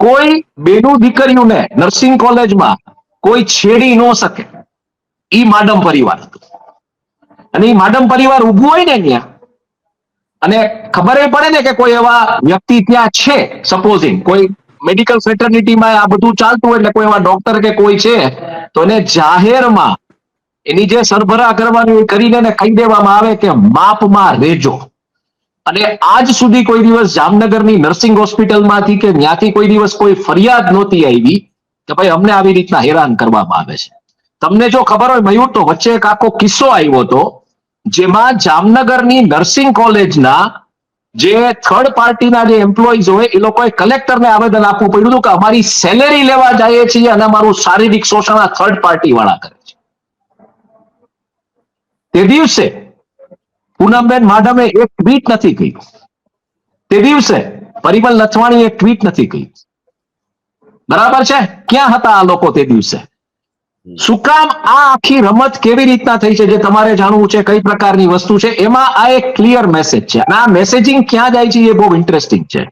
કોઈ બેનું દીકરીઓને નર્સિંગ કોલેજમાં કોઈ છેડી ન શકે, ઈ માડમ પરિવાર હતું. અને ઈ માડમ પરિવાર ઉભું હોય ને ત્યાં, અને ખબર પડે ને કે કોઈ એવા વ્યક્તિ ત્યાં છે, સપોઝિંગ કોઈ મેડિકલ ફેટર્નિટીમાં આ બધું ચાલતું હોય, એટલે કોઈ એવા ડોક્ટર કે કોઈ છે, તો એને જાહેરમાં એની જે સરભરા કરવાની કરીને કહી દેવામાં આવે કે માપમાં રહેજો. અને આજ સુધી કોઈ દિવસ જામનગરની નર્સિંગ હોસ્પિટલમાંથી કે ત્યાંથી કોઈ દિવસ કોઈ ફરિયાદ નહોતી આવી કે ભાઈ અમને આવી રીતના હેરાન કરવામાં આવે છે. તમને જો ખબર હોય મયુર, તો વચ્ચે એક આખો કિસ્સો આવ્યો હતો જેમાં જામનગરની નર્સિંગ કોલેજના જે થર્ડ પાર્ટીના જે એમ્પ્લોઈઝ હોય એ લોકોએ કલેક્ટરને આવેદન આપવું પડ્યું હતું કે અમારી સેલેરી લેવા જાય છીએ અને અમારું શારીરિક શોષણ આ થર્ડ પાર્ટી વાળા કરે છે. તે દિવસે પૂનમબેન માડમે એક ટ્વીટ નથી કર્યું. તે દિવસે પરિમલ નથવાણીએ ટ્વીટ નથી કર્યું. બરાબર છે? ક્યાં હતા આ લોકો તે દિવસે? શું કામ? આ આખી રમત કેવી રીતના થઈ છે જે તમારે જાણવું છે, કઈ પ્રકારની વસ્તુ છે, એમાં આ એક ક્લિયર મેસેજ છે. અને આ મેસેજિંગ ક્યાં જાય છે એ બહુ ઇન્ટરેસ્ટિંગ છે.